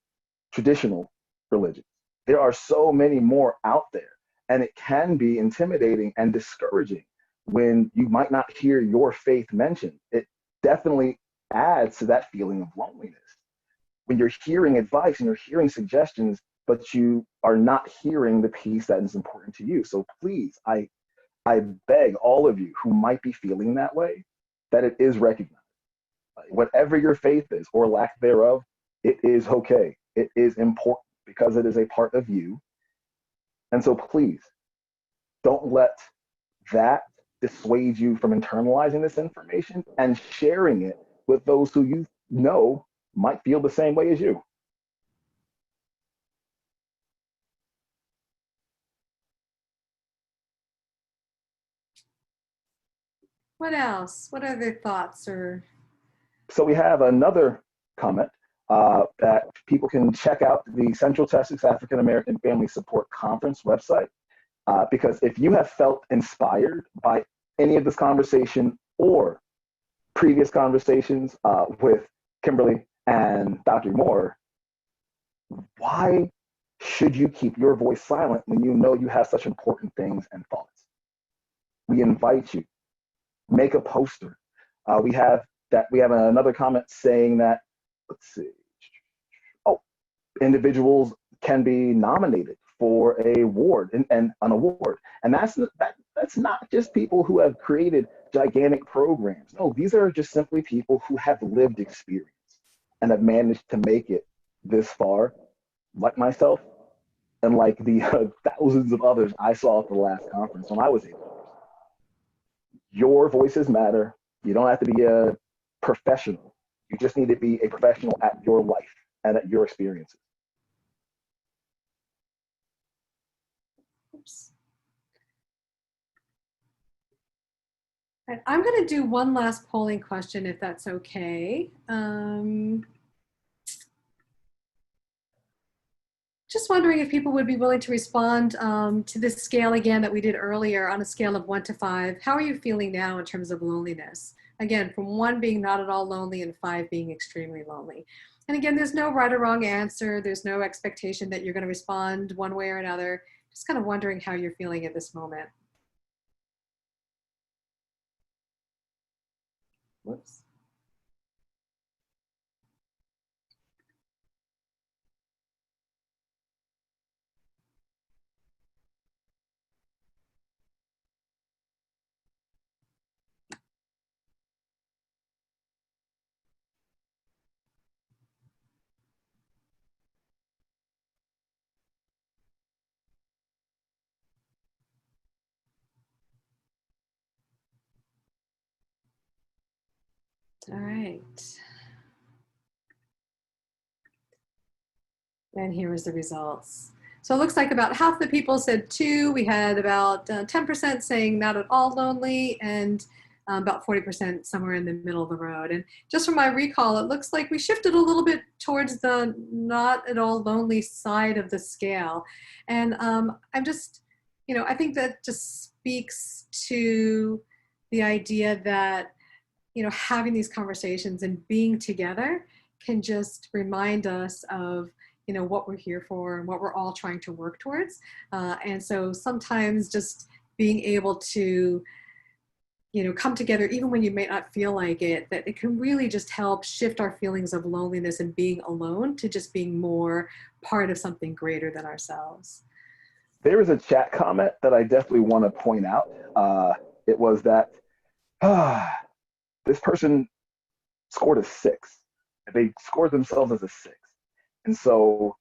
traditional religions. There are so many more out there, and it can be intimidating and discouraging when you might not hear your faith mentioned. It definitely adds to that feeling of loneliness. When you're hearing advice and you're hearing suggestions, but you are not hearing the piece that is important to you. So please, I beg all of you who might be feeling that way, that it is recognized. Whatever your faith is or lack thereof, it is okay. It is important because it is a part of you. And so please don't let that dissuade you from internalizing this information and sharing it with those who you know might feel the same way as you. What else? What other thoughts or So we have another comment that people can check out the Central Texas African American Family Support Conference website. Because if you have felt inspired by any of this conversation or previous conversations with Kimberly and Dr. Moore, why should you keep your voice silent when you know you have such important things and thoughts? We invite you, make a poster. We have another comment saying that, let's see, oh, individuals can be nominated for a award and an award. And that's not just people who have created gigantic programs. No, these are just simply people who have lived experience and have managed to make it this far, like myself and like the thousands of others I saw at the last conference when I was able. Your voices matter. You don't have to be a professional. You just need to be a professional at your life and at your experiences. oops. And I'm going to do one last polling question, if that's okay. Just wondering if people would be willing to respond to this scale again that we did earlier on a scale of 1 to 5. How are you feeling now in terms of loneliness? Again, from 1 being not at all lonely and 5 being extremely lonely. And again, there's no right or wrong answer. There's no expectation that you're going to respond one way or another. Just kind of wondering how you're feeling at this moment. Whoops. All right. And here is the results. So it looks like about half the people said 2. We had about 10% saying not at all lonely, and about 40% somewhere in the middle of the road. And just from my recall, it looks like we shifted a little bit towards the not at all lonely side of the scale. And I'm just, I think that just speaks to the idea that, having these conversations and being together can just remind us of what we're here for and what we're all trying to work towards. And so sometimes just being able to come together even when you may not feel like it, that it can really just help shift our feelings of loneliness and being alone to just being more part of something greater than ourselves. There is a chat comment that I definitely want to point out. It was that this person scored a 6. They scored themselves as a 6. And so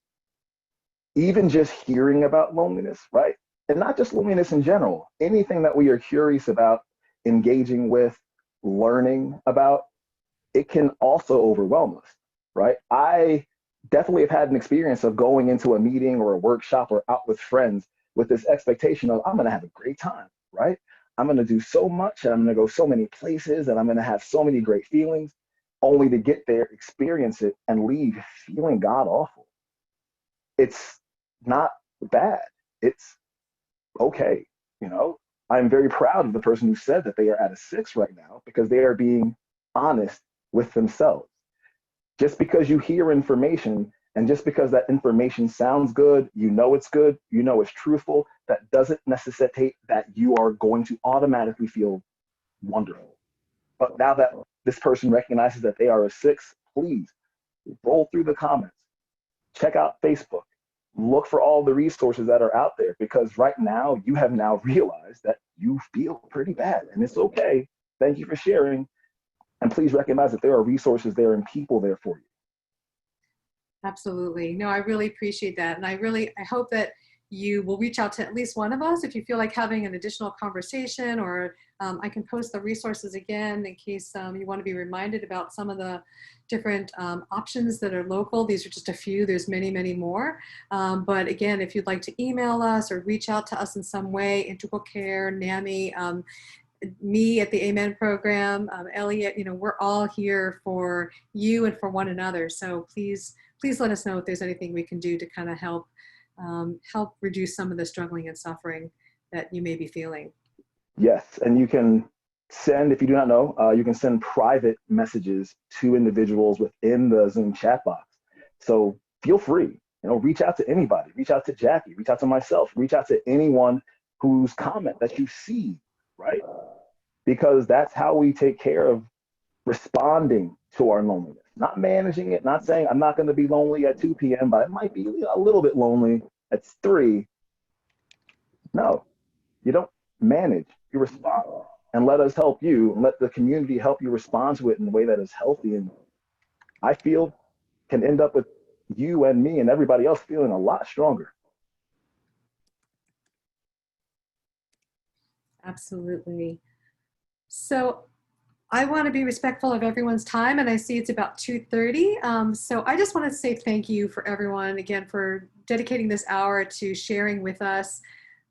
even just hearing about loneliness, right? And not just loneliness in general, anything that we are curious about, engaging with, learning about, it can also overwhelm us, right? I definitely have had an experience of going into a meeting or a workshop or out with friends with this expectation of, I'm going to have a great time, right? I'm going to do so much and I'm going to go so many places and I'm going to have so many great feelings, only to get there, experience it, and leave feeling god awful. It's not bad. It's okay. I'm very proud of the person who said that they are at a 6 right now because they are being honest with themselves. Just because you hear information and just because that information sounds good, it's good, it's truthful, that doesn't necessitate that you are going to automatically feel wonderful. But now that this person recognizes that they are a 6, please roll through the comments, check out Facebook, look for all the resources that are out there, because right now you have now realized that you feel pretty bad and it's okay. Thank you for sharing. And please recognize that there are resources there and people there for you. Absolutely. No, I really appreciate that. And I hope that you will reach out to at least one of us if you feel like having an additional conversation, or I can post the resources again in case you want to be reminded about some of the different options that are local. These are just a few, there's many, many more. But again, if you'd like to email us or reach out to us in some way, Integral Care, NAMI, me at the Amen program, Elliot, we're all here for you and for one another. So please let us know if there's anything we can do to kind of help reduce some of the struggling and suffering that you may be feeling. Yes, and you can send, if you do not know, you can send private messages to individuals within the Zoom chat box. So feel free, reach out to anybody, reach out to Jackie, reach out to myself, reach out to anyone whose comment that you see, right? Because that's how we take care of responding to our loneliness, not managing it, not saying I'm not going to be lonely at 2 p.m., but it might be a little bit lonely at 3. No, you don't manage, you respond. And let us help you, and let the community help you respond to it in a way that is healthy. And I feel can end up with you and me and everybody else feeling a lot stronger. Absolutely. So I want to be respectful of everyone's time, and I see it's about 2:30. So I just want to say thank you for everyone again for dedicating this hour to sharing with us.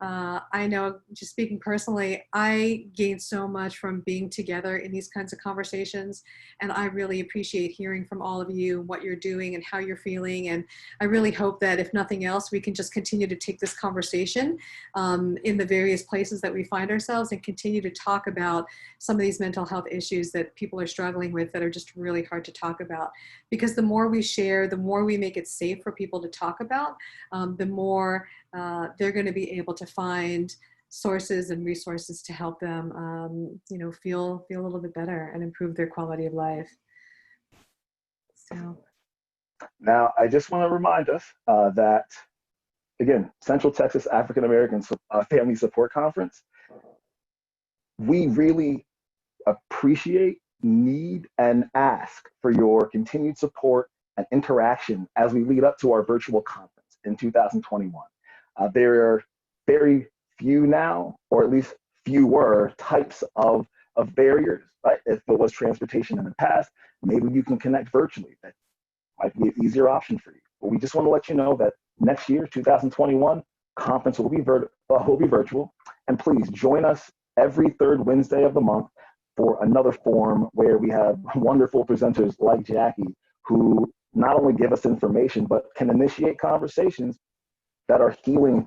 I know, just speaking personally, I gained so much from being together in these kinds of conversations, and I really appreciate hearing from all of you what you're doing and how you're feeling. And I really hope that if nothing else, we can just continue to take this conversation in the various places that we find ourselves and continue to talk about some of these mental health issues that people are struggling with that are just really hard to talk about. Because the more we share, the more we make it safe for people to talk about, the more they're going to be able to find sources and resources to help them, feel a little bit better and improve their quality of life. So now, I just want to remind us that, again, Central Texas African American Family Support Conference, we really appreciate, need, and ask for your continued support and interaction as we lead up to our virtual conference in 2021. There are very few now, or at least fewer types of of barriers, right? If it was transportation in the past, maybe you can connect virtually. That might be an easier option for you. But we just want to let you know that next year, 2021, conference will be virtual. And please join us every third Wednesday of the month for another forum where we have wonderful presenters like Jackie, who not only give us information, but can initiate conversations that are healing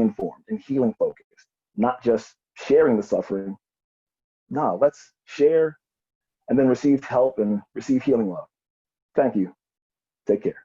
informed and healing focused, not just sharing the suffering. No, let's share and then receive help and receive healing love. Thank you. Take care.